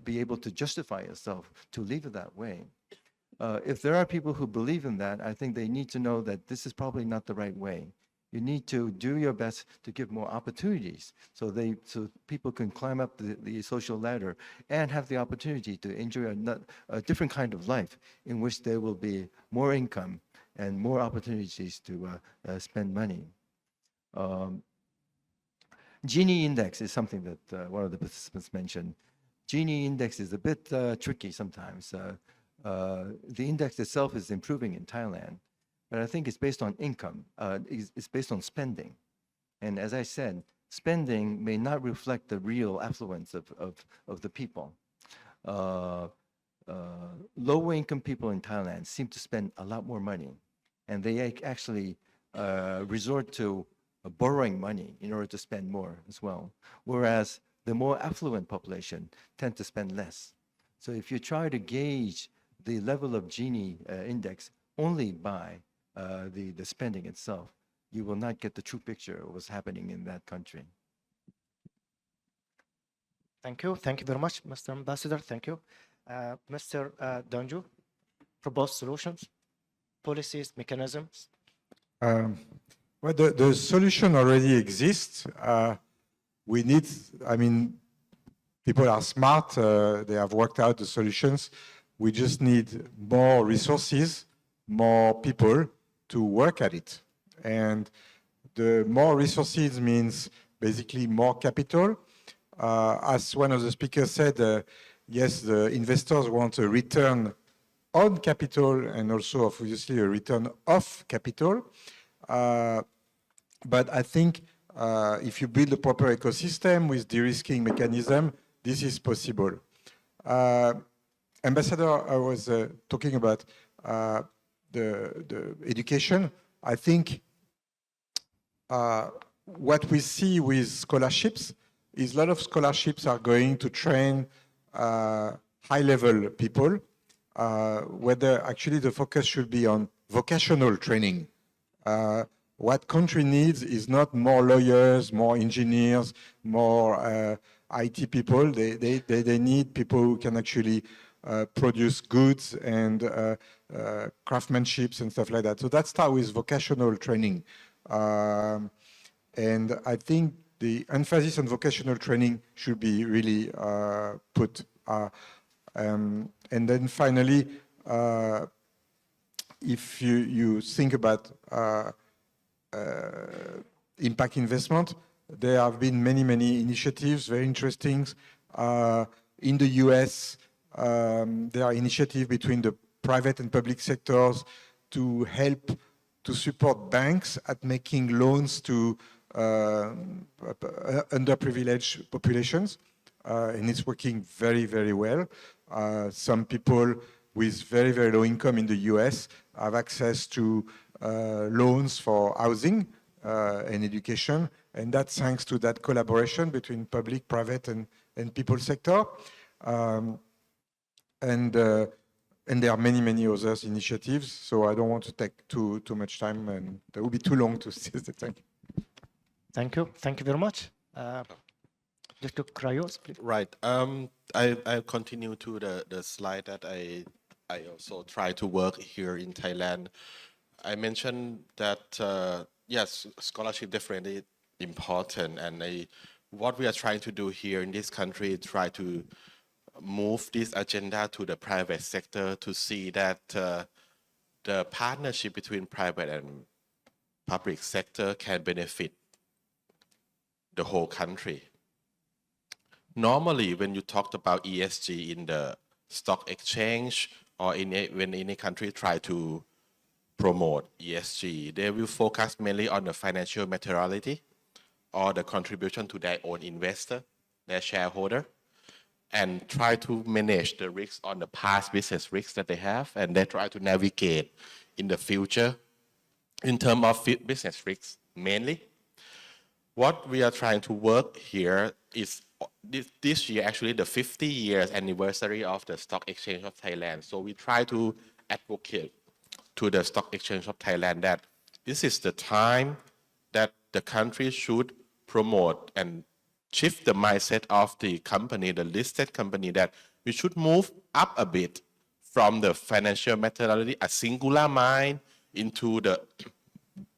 be able to justify yourself to leave it that way. If there are people who believe in that, I think they need to know that this is probably not the right way. You need to do your best to give more opportunities so people can climb up the social ladder and have the opportunity to enjoy a different kind of life in which there will be more income and more opportunities to spend money. Gini index is something that one of the participants mentioned. Gini index is a bit tricky sometimes. The index itself is improving in Thailand, but I think it's based on income. It's based on spending. And as I said, spending may not reflect the real affluence of the people. Low income people in Thailand seem to spend a lot more money, and they actually resort to borrowing money in order to spend more as well. Whereas the more affluent population tend to spend less. So if you try to gauge the level of Gini index only by the spending itself, you will not get the true picture of what's happening in that country. Thank you. Thank you very much, Mr. Ambassador. Thank you. Mr. Donju, proposed solutions, policies, mechanisms. Well, the solution already exists. We need, I mean, people are smart. They have worked out the solutions. We just need more resources, more people to work at it. And the more resources means basically more capital. As one of the speakers said, yes, the investors want a return on capital and also obviously a return of capital. But I think if you build a proper ecosystem with de-risking mechanism, this is possible. Ambassador, I was talking about the education. I think what we see with scholarships is a lot of scholarships are going to train high-level people, whether actually the focus should be on vocational training. What country needs is not more lawyers, more engineers, more IT people. They need people who can actually produce goods and craftsmanships and stuff like that. So that starts with vocational training. And I think the emphasis on vocational training should be really put. And then finally, if you think about impact investment, there have been many initiatives, very interesting. In the US, there are initiatives between the private and public sectors to help to support banks at making loans to underprivileged populations. And it's working very well. Some people with very low income in the US have access to loans for housing and education. And that's thanks to that collaboration between public, private, and people sector. And there are many other initiatives. So I don't want to take too much time, and that would be too long to say the thing. Thank you. Thank you very much. Dr. Krayos, please. Right. I'll continue to the slide that I also try to work here in Thailand. I mentioned that, yes, scholarship definitely important. And what we are trying to do here in this country is try to move this agenda to the private sector to see that the partnership between private and public sector can benefit the whole country. Normally, when you talked about ESG in the stock exchange or when any country try to promote ESG, they will focus mainly on the financial materiality or the contribution to their own investor, their shareholder, and try to manage the risks on the past business risks that they have, and they try to navigate in the future in terms of business risks mainly. What we are trying to work here is this year actually the 50 years anniversary of the Stock Exchange of Thailand. So we try to advocate to the Stock Exchange of Thailand that this is the time that the country should promote and shift the mindset of the company, the listed company, that we should move up a bit from the financial materiality, a singular mind, into the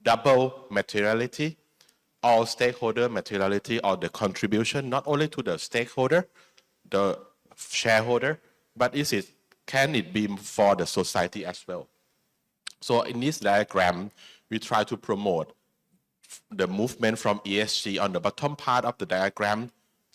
double materiality, all stakeholder materiality, or the contribution, not only to the stakeholder, the shareholder, but can it be for the society as well? So in this diagram, we try to promote the movement from ESG on the bottom part of the diagram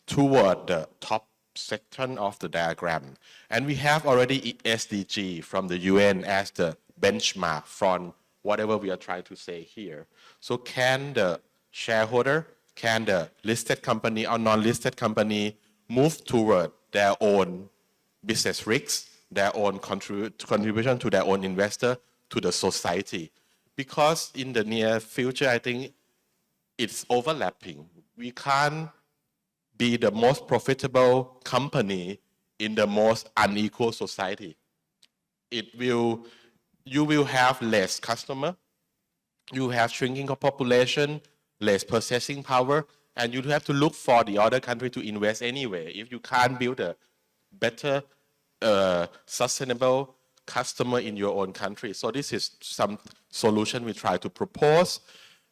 toward the top section of the diagram. And we have already SDG from the UN as the benchmark from whatever we are trying to say here. So can the shareholder, can the listed company or non-listed company move toward their own business risks, their own contribution to their own investor, to the society? Because in the near future, I think it's overlapping. We can't be the most profitable company in the most unequal society. You will have less customer, you have shrinking of population, less purchasing power, and you have to look for the other country to invest anyway. If you can't build a better, sustainable customer in your own country. So this is some solution we try to propose.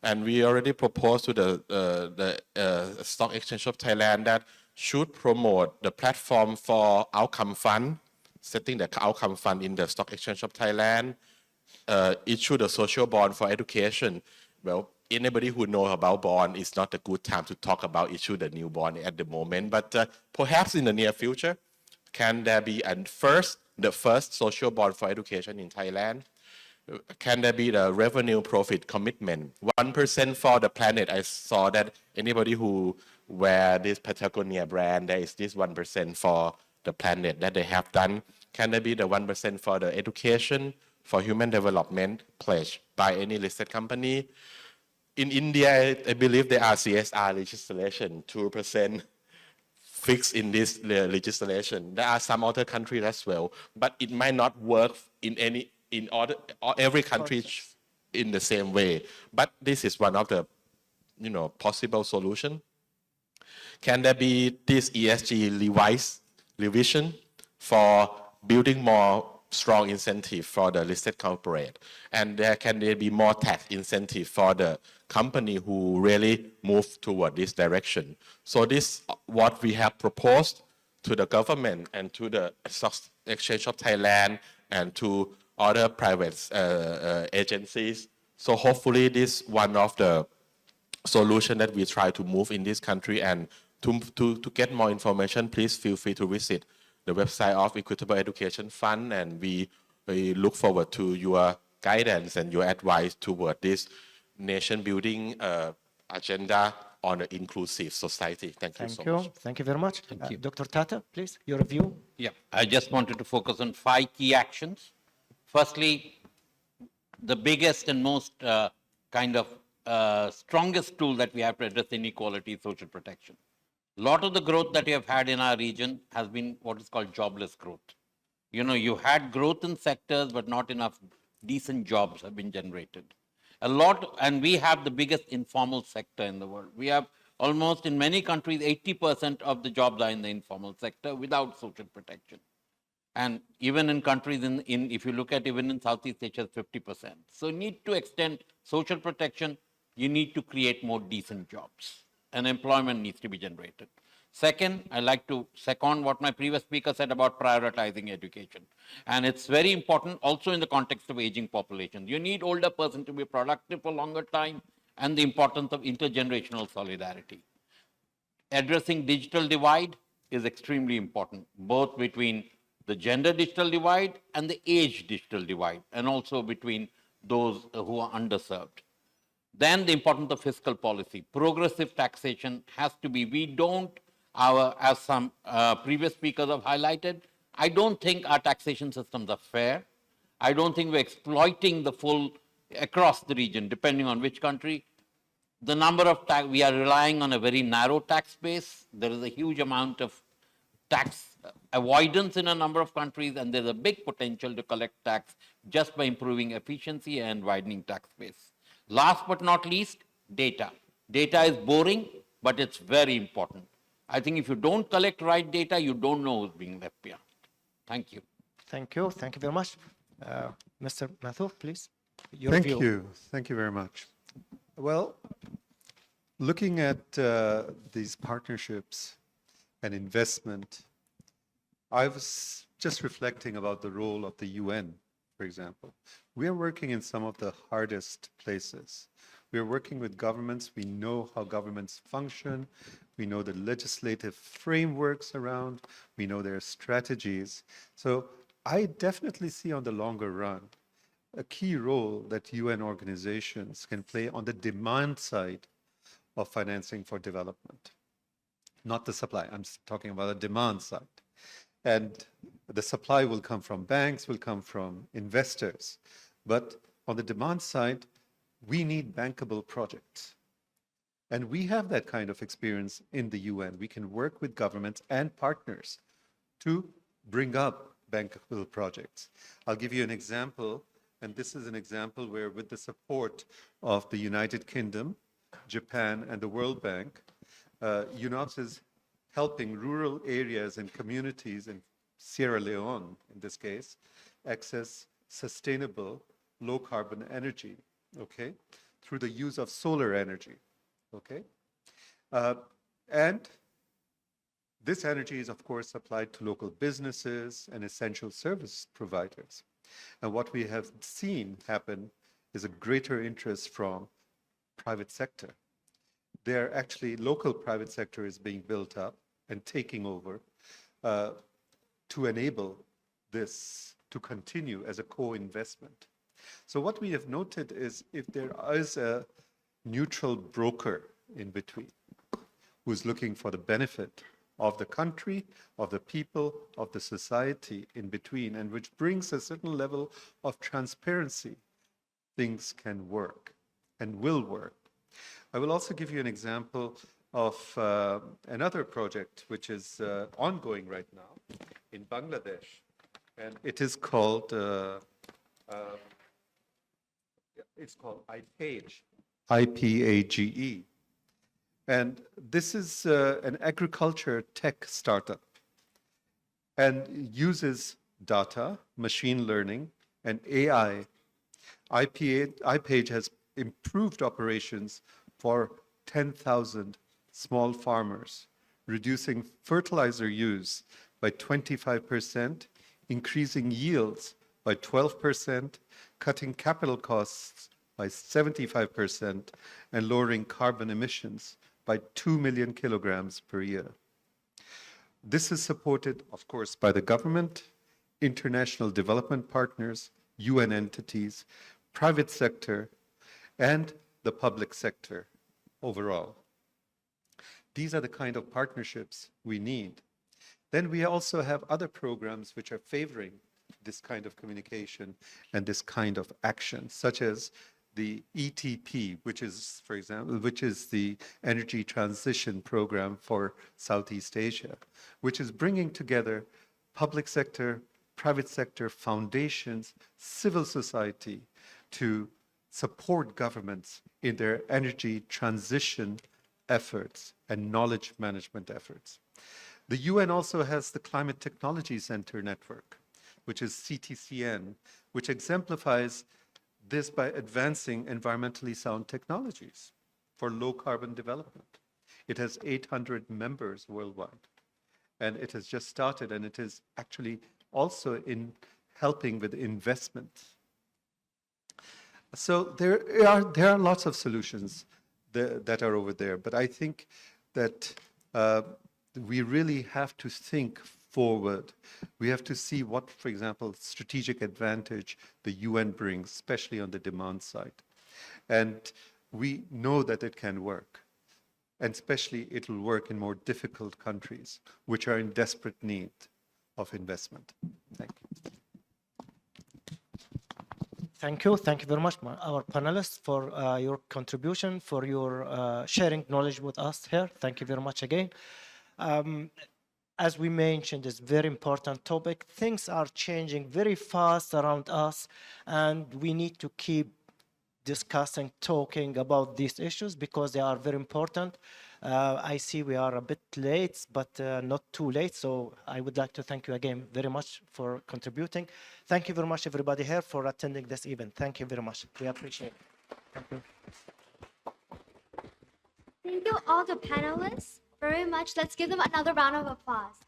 And we already proposed to the Stock Exchange of Thailand that should promote the platform for outcome fund, setting the outcome fund in the Stock Exchange of Thailand, issue the social bond for education. Well, anybody who knows about bond, it's not a good time to talk about issue the new bond at the moment, but perhaps in the near future, can there be the first social bond for education in Thailand? Can there be the revenue profit commitment? 1% for the planet. I saw that anybody who wear this Patagonia brand, there is this 1% for the planet that they have done. Can there be the 1% for the education, for human development pledge by any listed company? In India, I believe there are CSR legislation, 2% fixed in this legislation. There are some other countries as well, but it might not work every country in the same way. But this is one of the possible solution. Can there be this ESG revision for building more strong incentive for the listed corporate? And can there be more tax incentive for the company who really move toward this direction? So this what we have proposed to the government and to the Stock Exchange of Thailand and to other private agencies. So hopefully this one of the solution that we try to move in this country. And to get more information, please feel free to visit the website of Equitable Education Fund, and we look forward to your guidance and your advice toward this nation building agenda on an inclusive society. Thank you so much. Thank you very much. Thank you. Dr. Tata, please, your view. Yeah, I just wanted to focus on 5 key actions. Firstly, the biggest and most strongest tool that we have to address inequality is social protection. A lot of the growth that we have had in our region has been what is called jobless growth. You had growth in sectors, but not enough decent jobs have been generated. And we have the biggest informal sector in the world. We have almost, in many countries, 80% of the jobs are in the informal sector without social protection. And even in countries, if you look at even in Southeast Asia, 50%. So you need to extend social protection. You need to create more decent jobs. And employment needs to be generated. Second, I like to second what my previous speaker said about prioritizing education. And it's very important also in the context of aging population. You need older person to be productive for longer time, and the importance of intergenerational solidarity. Addressing digital divide is extremely important, both between the gender digital divide and the age digital divide, and also between those who are underserved. Then the importance of fiscal policy. Progressive taxation has to be, as some previous speakers have highlighted, I don't think our taxation systems are fair. I don't think we're exploiting the full across the region, depending on which country. The number of we are relying on a very narrow tax base. There is a huge amount of tax avoidance in a number of countries, and there's a big potential to collect tax just by improving efficiency and widening tax base. Last but not least, data. Data is boring, but it's very important. I think if you don't collect right data, you don't know who's being left behind. Thank you. Thank you. Thank you very much. Mr. Mathur, please. Your Thank view. you. Thank you very much. Well, looking at these partnerships and investment, I was just reflecting about the role of the UN, for example. We are working in some of the hardest places. We are working with governments. We know how governments function. We know the legislative frameworks around. We know their strategies. So I definitely see on the longer run a key role that UN organizations can play on the demand side of financing for development, not the supply. I'm talking about the demand side. And the supply will come from banks, will come from investors. But on the demand side, we need bankable projects. And we have that kind of experience in the UN. We can work with governments and partners to bring up bankable projects. I'll give you an example, and this is an example where, with the support of the United Kingdom, Japan, and the World Bank, UNOPS is helping rural areas and communities in Sierra Leone, in this case, access sustainable low carbon energy, okay, through the use of solar energy, okay? And this energy is, of course, supplied to local businesses and essential service providers. And what we have seen happen is a greater interest from private sector. There actually, local private sector is being built up and taking over to enable this to continue as a co-investment. So what we have noted is, if there is a neutral broker in between who's looking for the benefit of the country, of the people, of the society in between, and which brings a certain level of transparency, things can work and will work. I will also give you an example of another project which is ongoing right now in Bangladesh, and it is called IPAGE, IPAGE. And this is an agriculture tech startup and uses data, machine learning, and AI. IPAGE has improved operations for 10,000 small farmers, reducing fertilizer use by 25%, increasing yields by 12%, cutting capital costs by 75%, and lowering carbon emissions by 2 million kilograms per year. This is supported, of course, by the government, international development partners, UN entities, private sector, and the public sector overall. These are the kind of partnerships we need. Then we also have other programs which are favoring this kind of communication and this kind of action, such as the ETP, which is, for example, which is the Energy Transition Program for Southeast Asia, which is bringing together public sector, private sector, foundations, civil society to support governments in their energy transition efforts and knowledge management efforts. The UN also has the Climate Technology Center Network, which is CTCN, which exemplifies this by advancing environmentally sound technologies for low carbon development. It has 800 members worldwide, and it has just started, and it is actually also in helping with investment. So there are lots of solutions that are over there, but I think that we really have to think forward. We have to see what, for example, strategic advantage the UN brings, especially on the demand side. And we know that it can work. And especially it will work in more difficult countries, which are in desperate need of investment. Thank you. Thank you. Thank you very much, our panelists, for your contribution, for your sharing knowledge with us here. Thank you very much again. As we mentioned, it's a very important topic. Things are changing very fast around us, and we need to keep discussing, talking about these issues because they are very important. I see we are a bit late, but not too late. So I would like to thank you again very much for contributing. Thank you very much, everybody here, for attending this event. Thank you very much. We appreciate it. Thank you. Thank you all the panelists very much. Let's give them another round of applause.